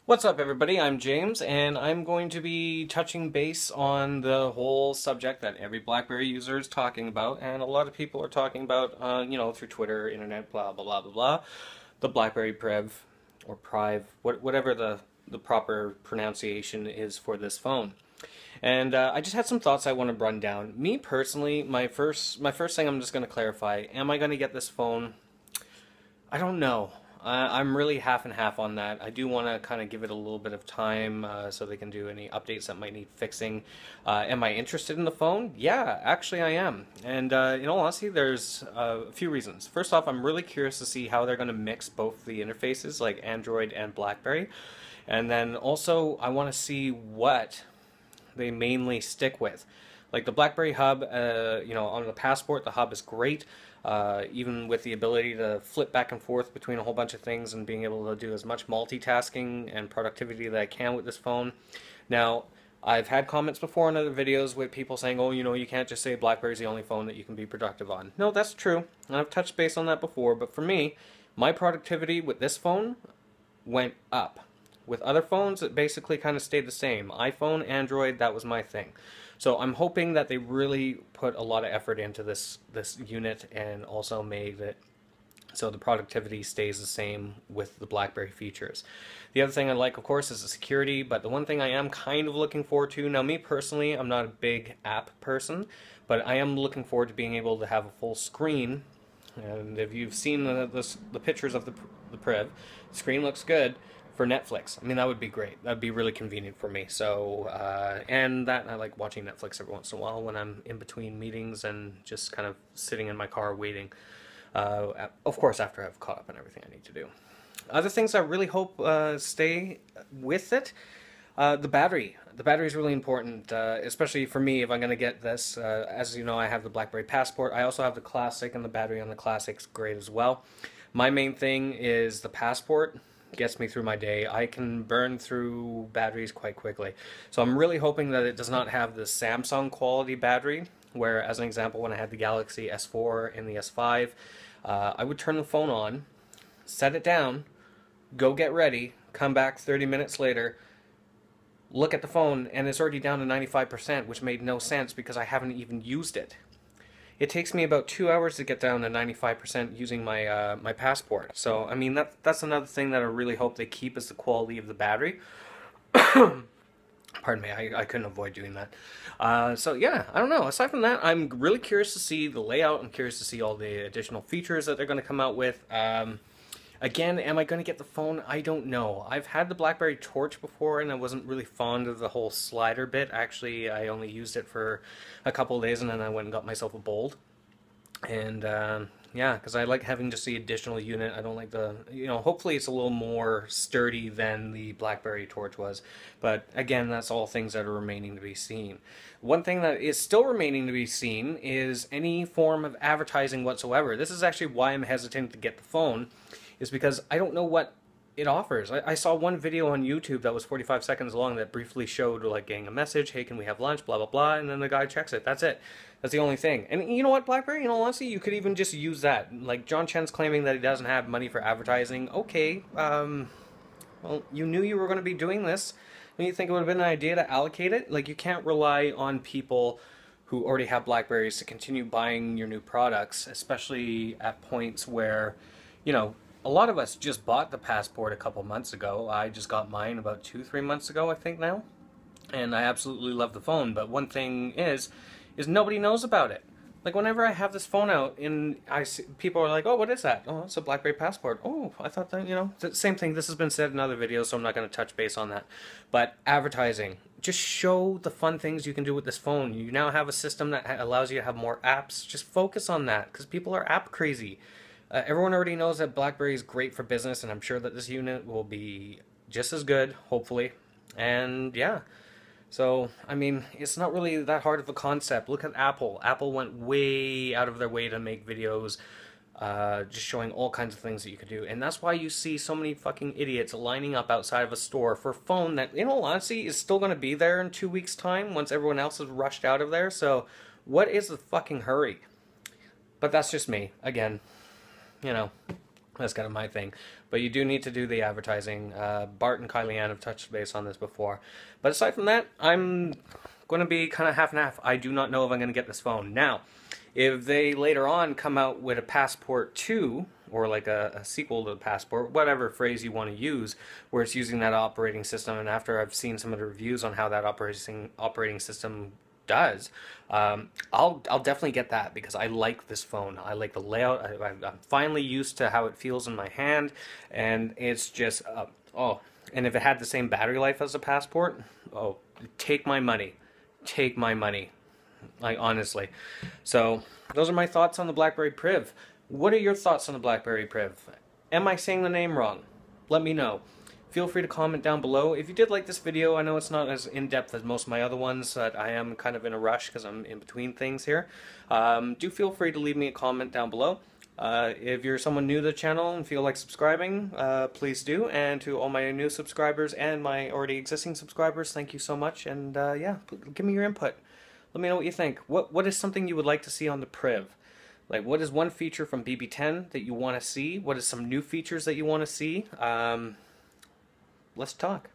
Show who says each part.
Speaker 1: What's up, everybody? I'm James, and I'm going to be touching base on the whole subject that every BlackBerry user is talking about, and a lot of people are talking about, through Twitter, internet, blah, blah, blah, blah, blah, the BlackBerry Priv, or Priv, whatever the proper pronunciation is for this phone. And I just had some thoughts I want to run down. Me personally, my first thing I'm just going to clarify, am I going to get this phone? I don't know. I'm really half and half on that. I do want to kind of give it a little bit of time so they can do any updates that might need fixing. Am I interested in the phone? Yeah, actually I am. And in all honesty, there's a few reasons. First off, I'm really curious to see how they're going to mix both the interfaces, like Android and BlackBerry. And then also, I want to see what they mainly stick with. Like the BlackBerry hub, on the Passport, the hub is great. Even with the ability to flip back and forth between a whole bunch of things and being able to do as much multitasking and productivity that I can with this phone. Now, I've had comments before in other videos with people saying, oh, you can't just say BlackBerry's the only phone that you can be productive on. No, that's true, and I've touched base on that before, but for me, my productivity with this phone went up. With other phones, it basically kind of stayed the same. iPhone, Android, that was my thing. So I'm hoping that they really put a lot of effort into this unit and also made it so the productivity stays the same with the BlackBerry features. The other thing I like, of course, is the security, but the one thing I am kind of looking forward to, now me personally, I'm not a big app person, but I am looking forward to being able to have a full screen. And if you've seen the pictures of the Priv, the screen looks good for Netflix. I mean, that would be great. That'd be really convenient for me. So, and that I like watching Netflix every once in a while when I'm in between meetings and just kind of sitting in my car waiting. Of course, after I've caught up on everything I need to do. Other things I really hope stay with it. The battery. The battery is really important, especially for me if I'm going to get this. As you know, I have the BlackBerry Passport. I also have the Classic, and the battery on the Classic's great as well. My main thing is the Passport. Gets me through my day. I can burn through batteries quite quickly. So I'm really hoping that it does not have the Samsung quality battery, where, as an example, when I had the Galaxy S4 and the S5, I would turn the phone on, set it down, go get ready, come back 30 minutes later, look at the phone, and it's already down to 95%, which made no sense because I haven't even used it. It takes me about 2 hours to get down to 95% using my my Passport. So, I mean, that's another thing that I really hope they keep is the quality of the battery. Pardon me, I couldn't avoid doing that. So, yeah, I don't know. Aside from that, I'm really curious to see the layout. I'm curious to see all the additional features that they're going to come out with. Again, am I going to get the phone? I don't know. I've had the BlackBerry Torch before, and I wasn't really fond of the whole slider bit. Actually, I only used it for a couple of days, and then I went and got myself a Bold. And, yeah, because I like having just the additional unit. I don't like the, hopefully it's a little more sturdy than the BlackBerry Torch was. But, again, that's all things that are remaining to be seen. One thing that is still remaining to be seen is any form of advertising whatsoever. This is actually why I'm hesitant to get the phone, is because I don't know what it offers. I saw one video on YouTube that was 45 seconds long that briefly showed, like, getting a message, hey, can we have lunch, blah, blah, blah, and then the guy checks it. That's it. That's the only thing. And you know what, BlackBerry, in all honesty, you could even just use that. Like, John Chen's claiming that he doesn't have money for advertising. Okay, well, you knew you were going to be doing this. Don't you think it would have been an idea to allocate it? Like, you can't rely on people who already have BlackBerries to continue buying your new products, especially at points where, a lot of us just bought the Passport a couple months ago. I just got mine about 2-3 months ago, I think now. And I absolutely love the phone, but one thing is nobody knows about it. Like, whenever I have this phone out, and people are like, oh, what is that? Oh, it's a BlackBerry Passport. Oh, I thought that, same thing. This has been said in other videos, so I'm not going to touch base on that. But advertising, just show the fun things you can do with this phone. You now have a system that allows you to have more apps. Just focus on that, because people are app crazy. Everyone already knows that BlackBerry is great for business, and I'm sure that this unit will be just as good, hopefully. And yeah, so I mean, it's not really that hard of a concept. Look at Apple. Apple went way out of their way to make videos just showing all kinds of things that you could do. And that's why you see so many fucking idiots lining up outside of a store for a phone that, in all honesty, is still going to be there in 2 weeks' time once everyone else has rushed out of there. So what is the fucking hurry? But that's just me. Again, That's kind of my thing. But you do need to do the advertising. Bart and Kylie Ann have touched base on this before. But aside from that, I'm going to be kind of half and half. I do not know if I'm going to get this phone. Now, if they later on come out with a Passport 2, or like a sequel to the Passport, whatever phrase you want to use, where it's using that operating system, and after I've seen some of the reviews on how that operating system does, I'll definitely get that because I like this phone. I like the layout. I'm finally used to how it feels in my hand, and it's just oh. And if it had the same battery life as a Passport, oh, take my money, take my money, like honestly. So those are my thoughts on the Blackberry Priv. What are your thoughts on the Blackberry Priv? Am I saying the name wrong? Let me know. Feel free to comment down below. If you did like this video, I know it's not as in-depth as most of my other ones, but I am kind of in a rush because I'm in between things here. Do feel free to leave me a comment down below. If you're someone new to the channel and feel like subscribing, please do. And to all my new subscribers and my already existing subscribers, thank you so much. And yeah, give me your input. Let me know what you think. What is something you would like to see on the Priv? Like, what is one feature from BB10 that you want to see? What is some new features that you want to see? Let's talk.